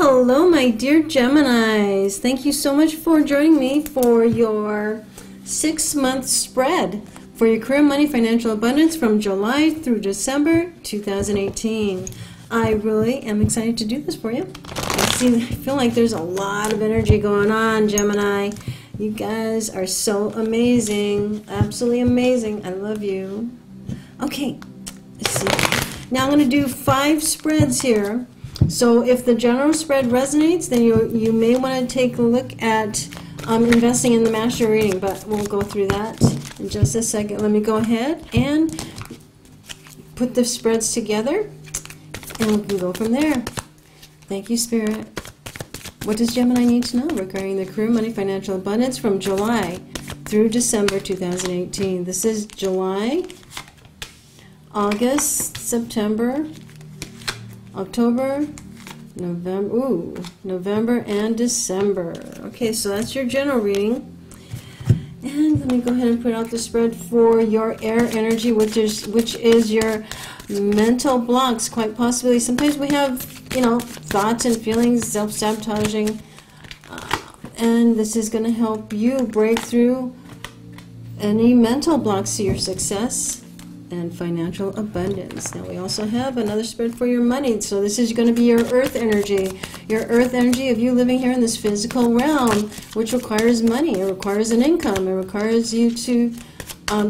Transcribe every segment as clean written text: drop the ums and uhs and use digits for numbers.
Hello, my dear Geminis. Thank you so much for joining me for your 6-month spread for your career, money, financial abundance from July through December 2018. I really am excited to do this for you. I feel like there's a lot of energy going on, Gemini. You guys are so amazing. Absolutely amazing. I love you. Okay, let's see. Now I'm going to do 5 spreads here. So if the general spread resonates, then you may want to take a look at investing in the master reading, but we'll go through that in just a second. Let me go ahead and put the spreads together, and we can go from there. Thank you, Spirit. What does Gemini need to know regarding their career, money, financial abundance from July through December 2018? This is July, August, September, October, November, and December. Okay, so that's your general reading. And let me go ahead and put out the spread for your air energy, which is your mental blocks. Quite possibly, sometimes we have, thoughts and feelings, self-sabotaging, and this is going to help you break through any mental blocks to your success and financial abundance. Now we also have another spread for your money. So this is going to be your earth energy. Your earth energy of you living here in this physical realm, which requires money. It requires an income. It requires you to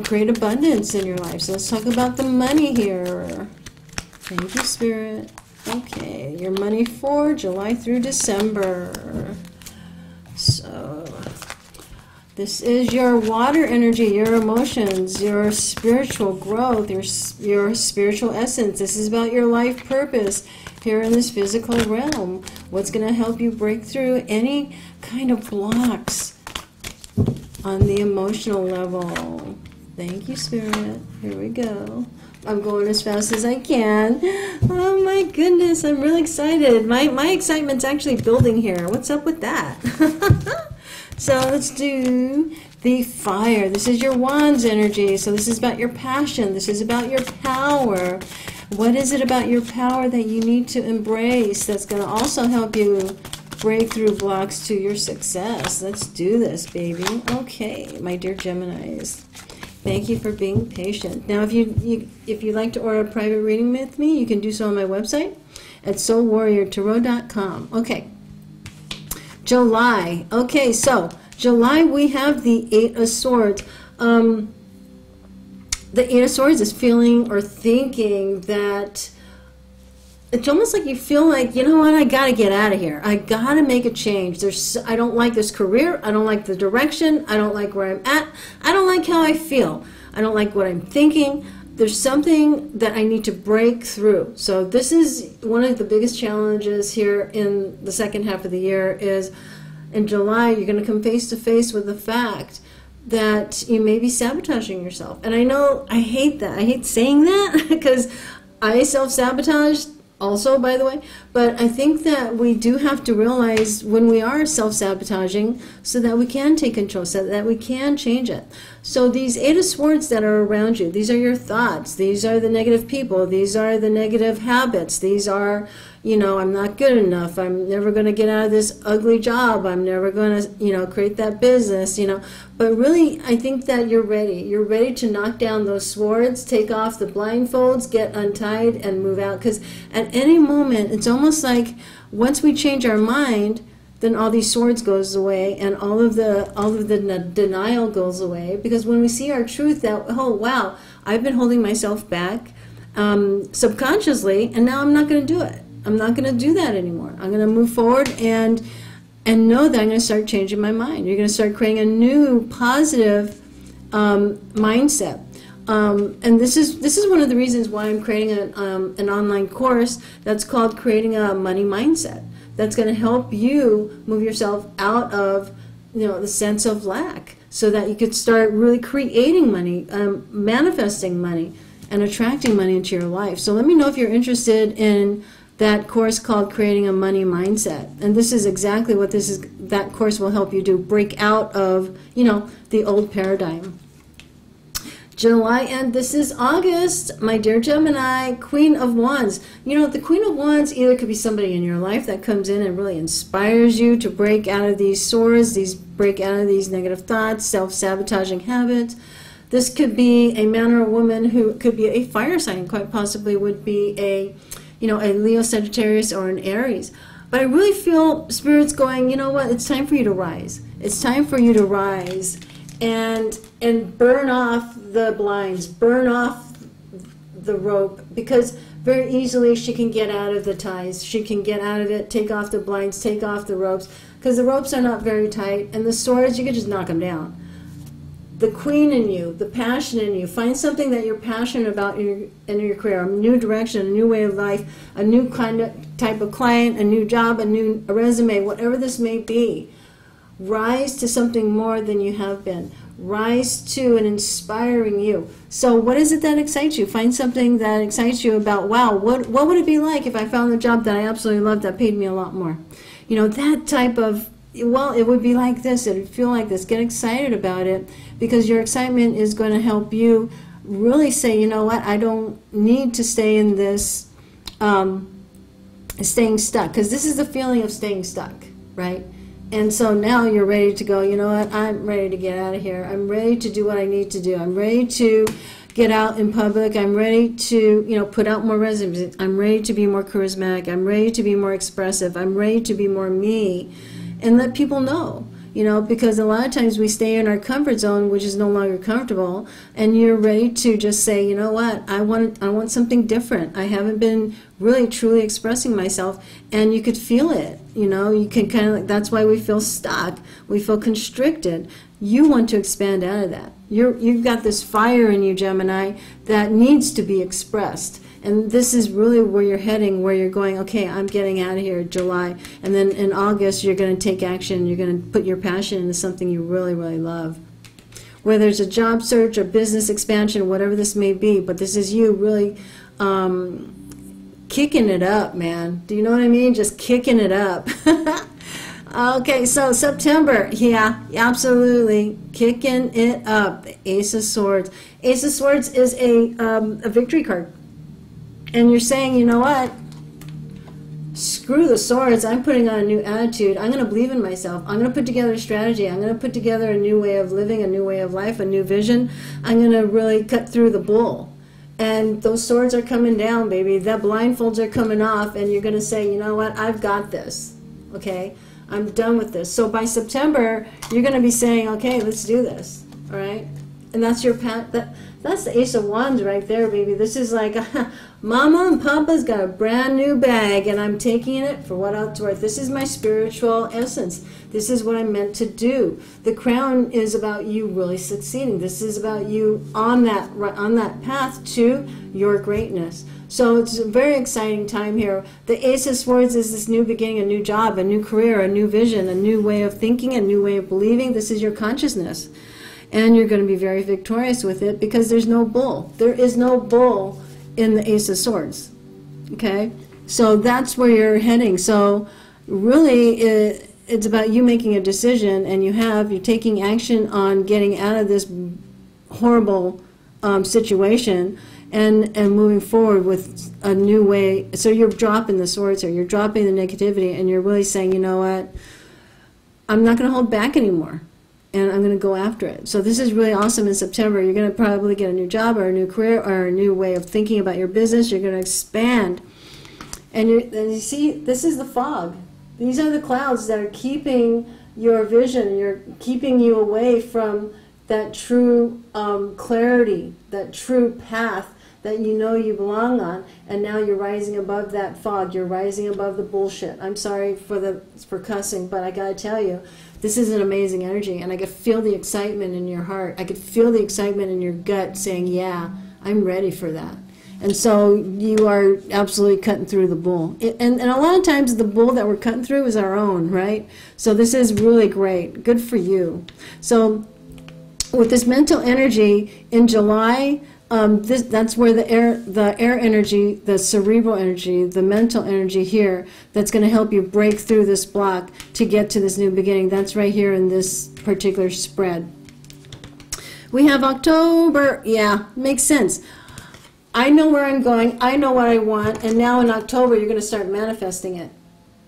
create abundance in your life. So let's talk about the money here. Thank you, Spirit. Okay, your money for July through December. So this is your water energy, your emotions, your spiritual growth, your spiritual essence. This is about your life purpose here in this physical realm. What's going to help you break through any kind of blocks on the emotional level. Thank you, Spirit. Here we go. I'm going as fast as I can. Oh my goodness, I'm really excited. My excitement's actually building here. What's up with that? So let's do the fire. This is your wands energy. So this is about your passion. This is about your power. What is it about your power that you need to embrace that's going to also help you break through blocks to your success? Let's do this, baby. Okay, my dear Geminis. Thank you for being patient. Now, if you'd like to order a private reading with me, you can do so on my website at soulwarriortarot.com. Okay. July. Okay, so July we have the 8 of Swords. The 8 of Swords is feeling or thinking that it's almost like you feel like, you know what, I got to get out of here. I got to make a change. I don't like this career. I don't like the direction. I don't like where I'm at. I don't like how I feel. I don't like what I'm thinking. There's something that I need to break through. So this is one of the biggest challenges here in the second half of the year is in July, you're going to come face to face with the fact that you may be sabotaging yourself. And I know I hate that. I hate saying that because I self-sabotage also, by the way. But I think that we do have to realize when we are self-sabotaging so that we can take control, so that we can change it. So these 8 of Swords that are around you, these are your thoughts. These are the negative people. These are the negative habits. These are, I'm not good enough. I'm never going to get out of this ugly job. I'm never going to, create that business, But really, I think that you're ready. You're ready to knock down those swords, take off the blindfolds, get untied, and move out. Because at any moment, it's almost like once we change our mind, then all these swords goes away, and all of the denial goes away. Because when we see our truth, that oh wow, I've been holding myself back subconsciously, and now I'm not going to do it. I'm not going to do that anymore. I'm going to move forward and know that I'm going to start changing my mind. You're going to start creating a new positive mindset. And this is one of the reasons why I'm creating an online course that's called Creating a Money Mindset. That's going to help you move yourself out of the sense of lack so that you could start really creating money, manifesting money, and attracting money into your life. So let me know if you're interested in that course called Creating a Money Mindset. And this is exactly what that course will help you do, break out of, the old paradigm. July, and this is August, my dear Gemini, Queen of Wands. You know, the Queen of Wands either could be somebody in your life that comes in and really inspires you to break out of these swords, break out of these negative thoughts, self-sabotaging habits. This could be a man or a woman who could be a fire sign, quite possibly would be a Leo, Sagittarius, or an Aries. But I really feel Spirit's going, you know what, it's time for you to rise. It's time for you to rise and burn off the blinds, burn off the rope, because very easily she can get out of the ties. She can get out of it, take off the blinds, take off the ropes, because the ropes are not very tight, and the swords, you can just knock them down. The queen in you, the passion in you, find something that you're passionate about in your career, a new direction, a new way of life, a new type of client, a new job, a resume, whatever this may be. Rise to something more than you have been. Rise to an inspiring you. So what is it that excites you? Find something that excites you about, wow, what would it be like if I found a job that I absolutely loved that paid me a lot more? You know, that type of, well, it would be like this, it would feel like this. Get excited about it, because your excitement is going to help you really say, you know what, I don't need to stay in this staying stuck, because this is the feeling of staying stuck, right? And so now you're ready to go, you know what, I'm ready to get out of here. I'm ready to do what I need to do. I'm ready to get out in public. I'm ready to, put out more resumes. I'm ready to be more charismatic. I'm ready to be more expressive. I'm ready to be more me and let people know. Because a lot of times we stay in our comfort zone, which is no longer comfortable, and you're ready to just say, you know what, I want something different. I haven't been really truly expressing myself, and you could feel it. You can kind of, that's why we feel stuck. We feel constricted. You want to expand out of that. You've got this fire in you, Gemini, that needs to be expressed. And this is really where you're heading, where you're going, okay, I'm getting out of here in July. And then in August, you're going to take action. You're going to put your passion into something you really, really love. Whether it's a job search or business expansion, whatever this may be, but this is you really kicking it up, man. Do you know what I mean? Just kicking it up. Okay, so September, yeah, absolutely, kicking it up. Ace of Swords. Ace of Swords is a victory card. And you're saying, you know what, screw the swords, I'm putting on a new attitude. I'm going to believe in myself. I'm going to put together a strategy. I'm going to put together a new way of living, a new way of life, a new vision. I'm going to really cut through the bull. And those swords are coming down, baby. The blindfolds are coming off, and you're going to say, you know what, I've got this, okay? I'm done with this. So by September, you're going to be saying, okay, let's do this, all right? And that's your that's the Ace of Wands right there, baby. This is like, Mama and Papa's got a brand new bag, and I'm taking it for what it's worth. This is my spiritual essence. This is what I'm meant to do. The crown is about you really succeeding. This is about you on that path to your greatness. So it's a very exciting time here. The Ace of Swords is this new beginning, a new job, a new career, a new vision, a new way of thinking, a new way of believing. This is your consciousness. And you're going to be very victorious with it, because there's no bull. There is no bull in the Ace of Swords. Okay? So that's where you're heading. So really, it's about you making a decision, and you're taking action on getting out of this horrible situation and moving forward with a new way. So you're dropping the swords, or you're dropping the negativity, and you're really saying, you know what, I'm not going to hold back anymore. And I'm going to go after it. So this is really awesome in September. You're going to probably get a new job, or a new career, or a new way of thinking about your business. You're going to expand. And you see, this is the fog. These are the clouds that are keeping your vision. You're keeping you away from that true clarity, that true path that you know you belong on. And now you're rising above that fog. You're rising above the bullshit. I'm sorry for cussing, but I got to tell you, this is an amazing energy, and I could feel the excitement in your heart. I could feel the excitement in your gut saying, yeah, I'm ready for that. And so you are absolutely cutting through the bull. And a lot of times the bull that we're cutting through is our own, right? So this is really great. Good for you. So with this mental energy in July, that's where the air energy, the cerebral energy, the mental energy here, that's going to help you break through this block to get to this new beginning. That's right here in this particular spread. We have October. Yeah, makes sense. I know where I'm going. I know what I want. And now in October, you're going to start manifesting it.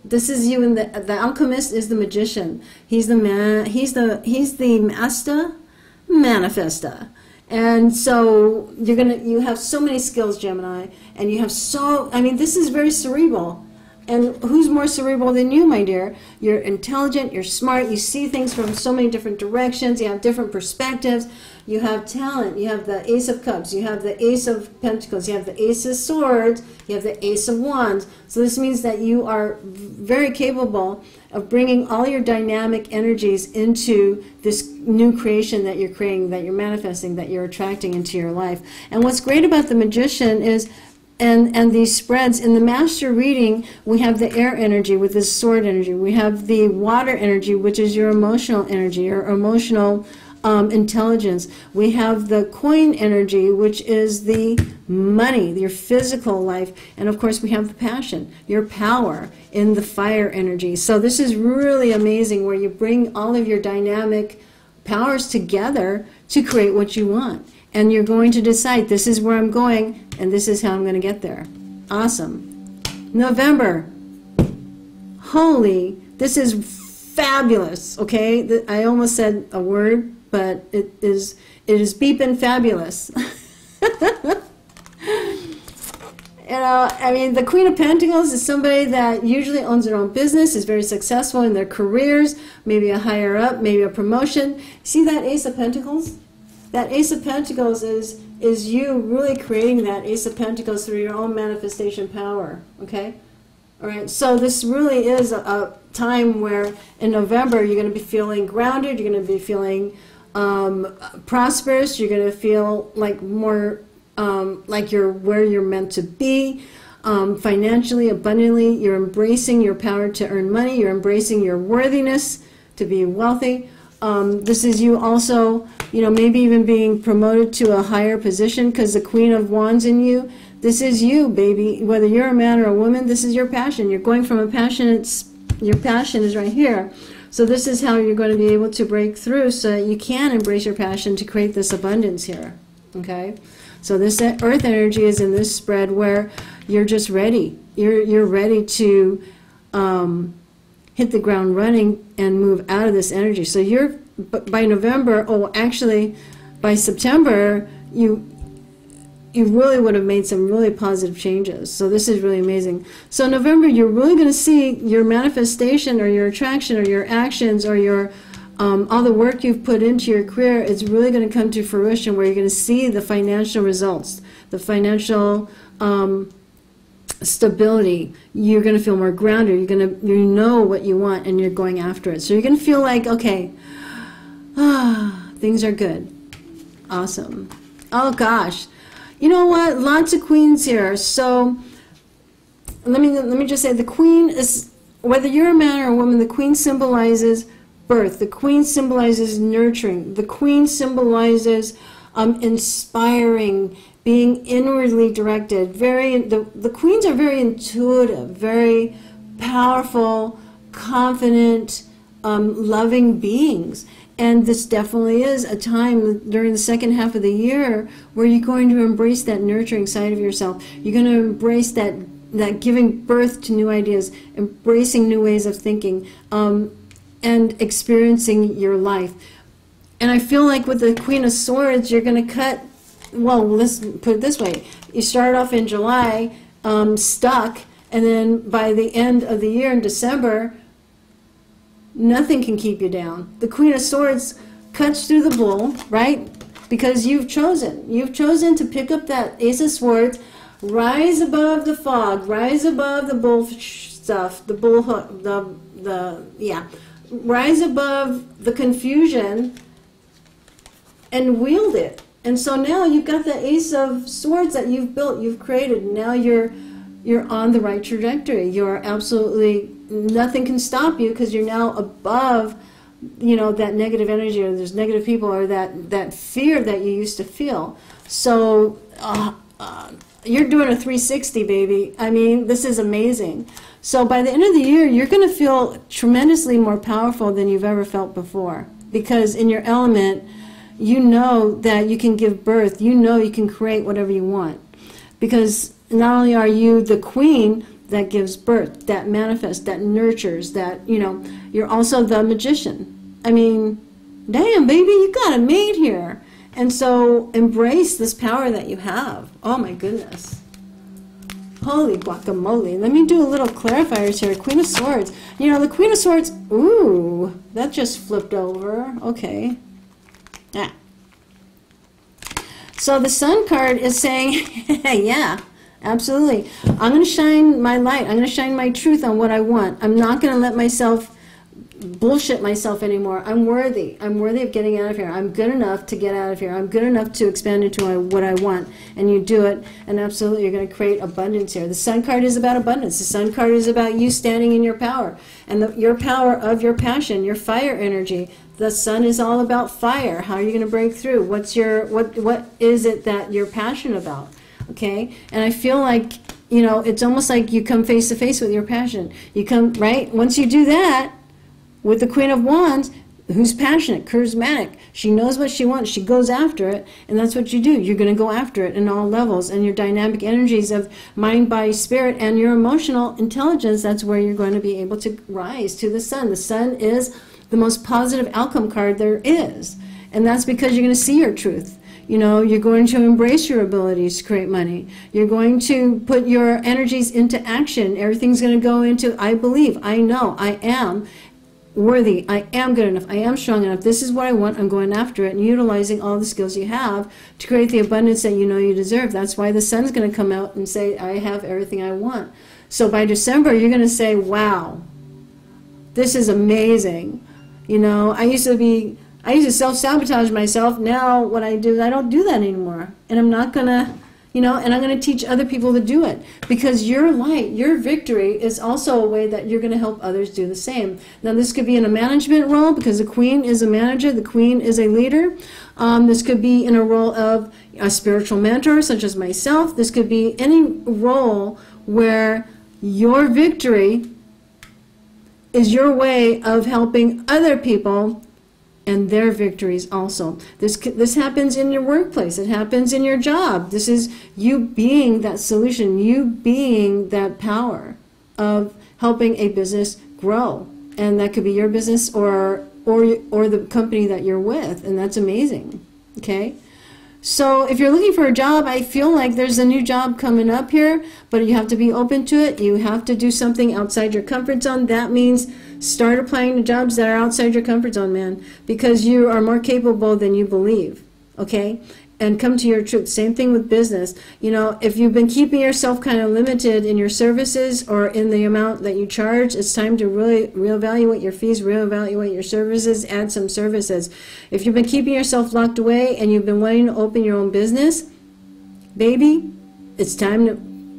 This is you, and the alchemist is the magician. He's the man. He's the master manifester. And so you have so many skills, Gemini, and you have I mean, this is very cerebral. And who's more cerebral than you, my dear? You're intelligent, you're smart, you see things from so many different directions, you have different perspectives, you have talent, you have the Ace of Cups, you have the Ace of Pentacles, you have the Ace of Swords, you have the Ace of Wands. So this means that you are very capable of bringing all your dynamic energies into this new creation that you're creating, that you're manifesting, that you're attracting into your life. And what's great about the magician is and these spreads, in the master reading, we have the air energy with the sword energy. We have the water energy, which is your emotional energy, your emotional intelligence. We have the coin energy, which is the money, your physical life. And of course, we have the passion, your power in the fire energy. So this is really amazing, where you bring all of your dynamic powers together to create what you want. And you're going to decide, this is where I'm going, and this is how I'm going to get there. Awesome. November. Holy, this is fabulous, okay? I almost said a word, but it is beeping fabulous. You know, I mean, the Queen of Pentacles is somebody that usually owns their own business, is very successful in their careers, maybe a higher up, maybe a promotion. See that Ace of Pentacles? That Ace of Pentacles is you really creating that Ace of Pentacles through your own manifestation power, okay? All right, so this really is a time where in November you're going to be feeling grounded, you're going to be feeling prosperous, you're going to feel like more like you're where you're meant to be, financially, abundantly. You're embracing your power to earn money, you're embracing your worthiness to be wealthy. This is you also, you know, maybe even being promoted to a higher position, because the Queen of Wands in you, this is you, baby. Whether you're a man or a woman, this is your passion. You're going from a passion, your passion is right here. So this is how you're going to be able to break through, so that you can embrace your passion to create this abundance here, okay? So this earth energy is in this spread where you're just ready. You're ready to hit the ground running and move out of this energy. So you're, by November, oh, actually, by September, you really would have made some really positive changes. So this is really amazing. So November, you're really going to see your manifestation or your attraction or your actions or your all the work you've put into your career is really going to come to fruition, where you're going to see the financial results, the financial stability. You're going to feel more grounded. You know what you want, and you're going after it. So you're going to feel like, okay, things are good. Awesome. Oh gosh. You know what? Lots of queens here. So let me just say, the queen is, whether you're a man or a woman, the queen symbolizes birth. The queen symbolizes nurturing. The queen symbolizes inspiring, being inwardly directed. The queens are very intuitive, very powerful, confident, loving beings. And this definitely is a time during the second half of the year where you're going to embrace that nurturing side of yourself. You're going to embrace that giving birth to new ideas, embracing new ways of thinking, and experiencing your life. And I feel like with the Queen of Swords, you're going to cut, well, let's put it this way. You start off in July stuck, and then by the end of the year in December, nothing can keep you down. The Queen of Swords cuts through the bull, right? Because you've chosen to pick up that Ace of Swords, rise above the fog, rise above the bull stuff, the bull hook, rise above the confusion and wield it. And so now you've got the Ace of Swords that you've built, you've created. Now you're on the right trajectory. You're absolutely, nothing can stop you, because you're now above, you know, that negative energy, or there's negative people, or that fear that you used to feel. So you're doing a 360, baby. I mean, this is amazing. So by the end of the year, you're going to feel tremendously more powerful than you've ever felt before, because in your element, you know that you can give birth. You know you can create whatever you want. Because not only are you the queen that gives birth, that manifests, that nurtures, that, you know, you're also the magician. I mean, damn, baby, you got a mate here. And so embrace this power that you have. Oh, my goodness. Holy guacamole. Let me do a little clarifiers here. Queen of Swords. You know, the Queen of Swords, ooh, that just flipped over. Okay. Yeah. So the Sun card is saying, yeah, absolutely. I'm going to shine my light. I'm going to shine my truth on what I want. I'm not going to let myself bullshit myself anymore. I'm worthy. I'm worthy of getting out of here. I'm good enough to get out of here. I'm good enough to expand into what I want. And you do it, and absolutely you're going to create abundance here. The Sun card is about abundance. The Sun card is about you standing in your power, and your power of your passion, your fire energy. The Sun is all about fire. How are you going to break through? What's your what is it that you're passionate about? Okay? And I feel like, you know, it's almost like you come face to face with your passion. You come, right? Once you do that, with the Queen of Wands, who's passionate, charismatic, she knows what she wants, she goes after it, and that's what you do. You're going to go after it in all levels, and your dynamic energies of mind, body, spirit, and your emotional intelligence, that's where you're going to be able to rise to the Sun. The Sun is the most positive outcome card there is, and that's because you're going to see your truth. You know, you're going to embrace your abilities to create money. You're going to put your energies into action. Everything's going to go into, I believe, I know, I am worthy, I am good enough, I am strong enough, this is what I want, I'm going after it, and utilizing all the skills you have to create the abundance that you know you deserve. That's why the Sun's going to come out and say, I have everything I want. So by December, you're going to say, wow, this is amazing. You know, I used to self-sabotage myself. Now what I do is I don't do that anymore. And I'm not going to, you know, and I'm going to teach other people to do it, because your light, your victory is also a way that you're going to help others do the same. Now, this could be in a management role, because the Queen is a manager, the Queen is a leader. This could be in a role of a spiritual mentor, such as myself. This could be any role where your victory is your way of helping other people and their victories also. This happens in your workplace. It happens in your job. This is you being that solution, you being that power of helping a business grow. And that could be your business or the company that you're with, and that's amazing. Okay? So if you're looking for a job, I feel like there's a new job coming up here, but you have to be open to it. You have to do something outside your comfort zone. That means start applying to jobs that are outside your comfort zone, man, because you are more capable than you believe, okay? And come to your truth. Same thing with business. You know, if you've been keeping yourself kind of limited in your services or in the amount that you charge, it's time to really reevaluate your fees, reevaluate your services, add some services. If you've been keeping yourself locked away and you've been wanting to open your own business, baby, it's time to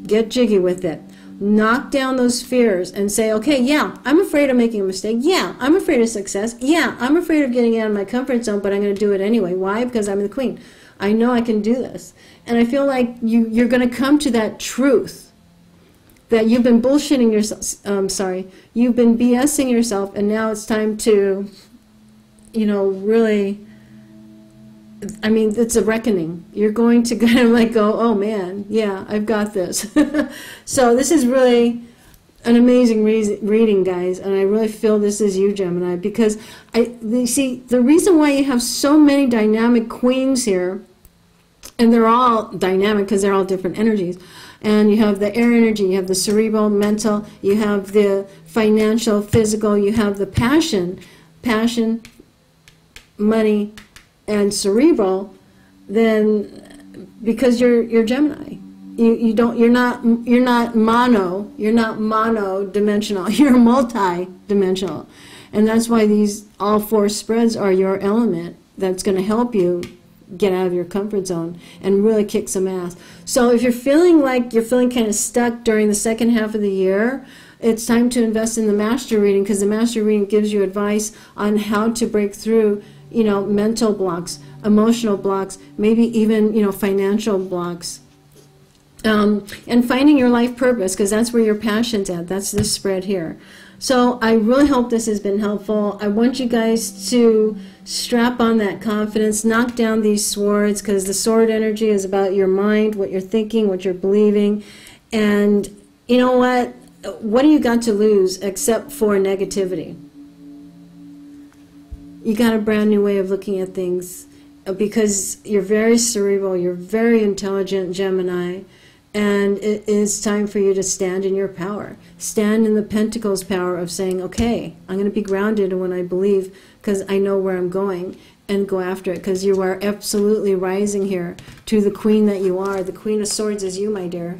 get jiggy with it. Knock down those fears and say, okay, yeah, I'm afraid of making a mistake. Yeah, I'm afraid of success. Yeah, I'm afraid of getting out of my comfort zone, but I'm going to do it anyway. Why? Because I'm the Queen. I know I can do this. And I feel like you're going to come to that truth that you've been bullshitting yourself. You've been BSing yourself, and now it's time to, you know, really, I mean, it's a reckoning. You're going to kind of like go, oh man, yeah, I've got this. So this is really an amazing reading, guys, and I really feel this is you, Gemini, because see, the reason why you have so many dynamic queens here, and they're all dynamic because they're all different energies, and you have the air energy, you have the cerebral, mental, you have the financial, physical, you have the passion, money, and cerebral, then because you're Gemini. You're not mono-dimensional. You're multi-dimensional. And that's why all four spreads are your element that's going to help you get out of your comfort zone and really kick some ass. So if you're feeling kind of stuck during the second half of the year, it's time to invest in the master reading, because the master reading gives you advice on how to break through, you know, mental blocks, emotional blocks, maybe even, you know, financial blocks. And finding your life purpose, because that's where your passion's at. That's this spread here. So I really hope this has been helpful. I want you guys to strap on that confidence, knock down these swords, because the sword energy is about your mind, what you're thinking, what you're believing. And you know what? What do you got to lose except for negativity? You got a brand new way of looking at things, because you're very cerebral, you're very intelligent, Gemini. And it is time for you to stand in your power. Stand in the Pentacles power of saying, okay, I'm going to be grounded in what I believe because I know where I'm going, and go after it, because you are absolutely rising here to the queen that you are. The Queen of Swords is you, my dear.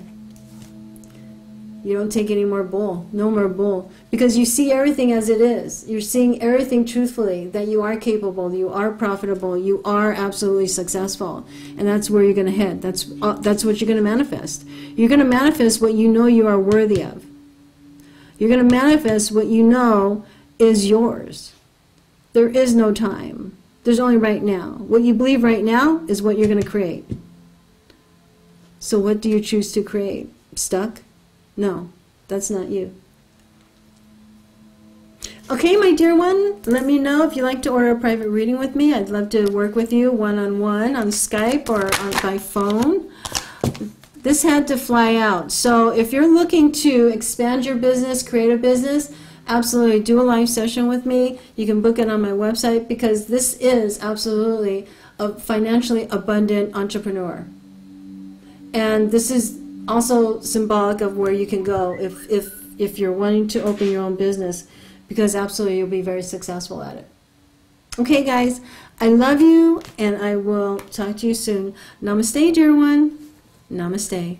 You don't take any more bull. No more bull. Because you see everything as it is. You're seeing everything truthfully, that you are capable, you are profitable, you are absolutely successful. And that's where you're going to head. That's what you're going to manifest. You're going to manifest what you know you are worthy of. You're going to manifest what you know is yours. There is no time. There's only right now. What you believe right now is what you're going to create. So what do you choose to create? Stuck? No, that's not you. Okay, my dear one, let me know if you'd like to order a private reading with me. I'd love to work with you one-on-one on Skype or by phone. This had to fly out. So if you're looking to expand your business, create a business, absolutely do a live session with me. You can book it on my website, because this is absolutely a financially abundant entrepreneur. And this is also symbolic of where you can go if you're wanting to open your own business, because absolutely you'll be very successful at it. Okay, guys, I love you, and I will talk to you soon. Namaste, dear one. Namaste.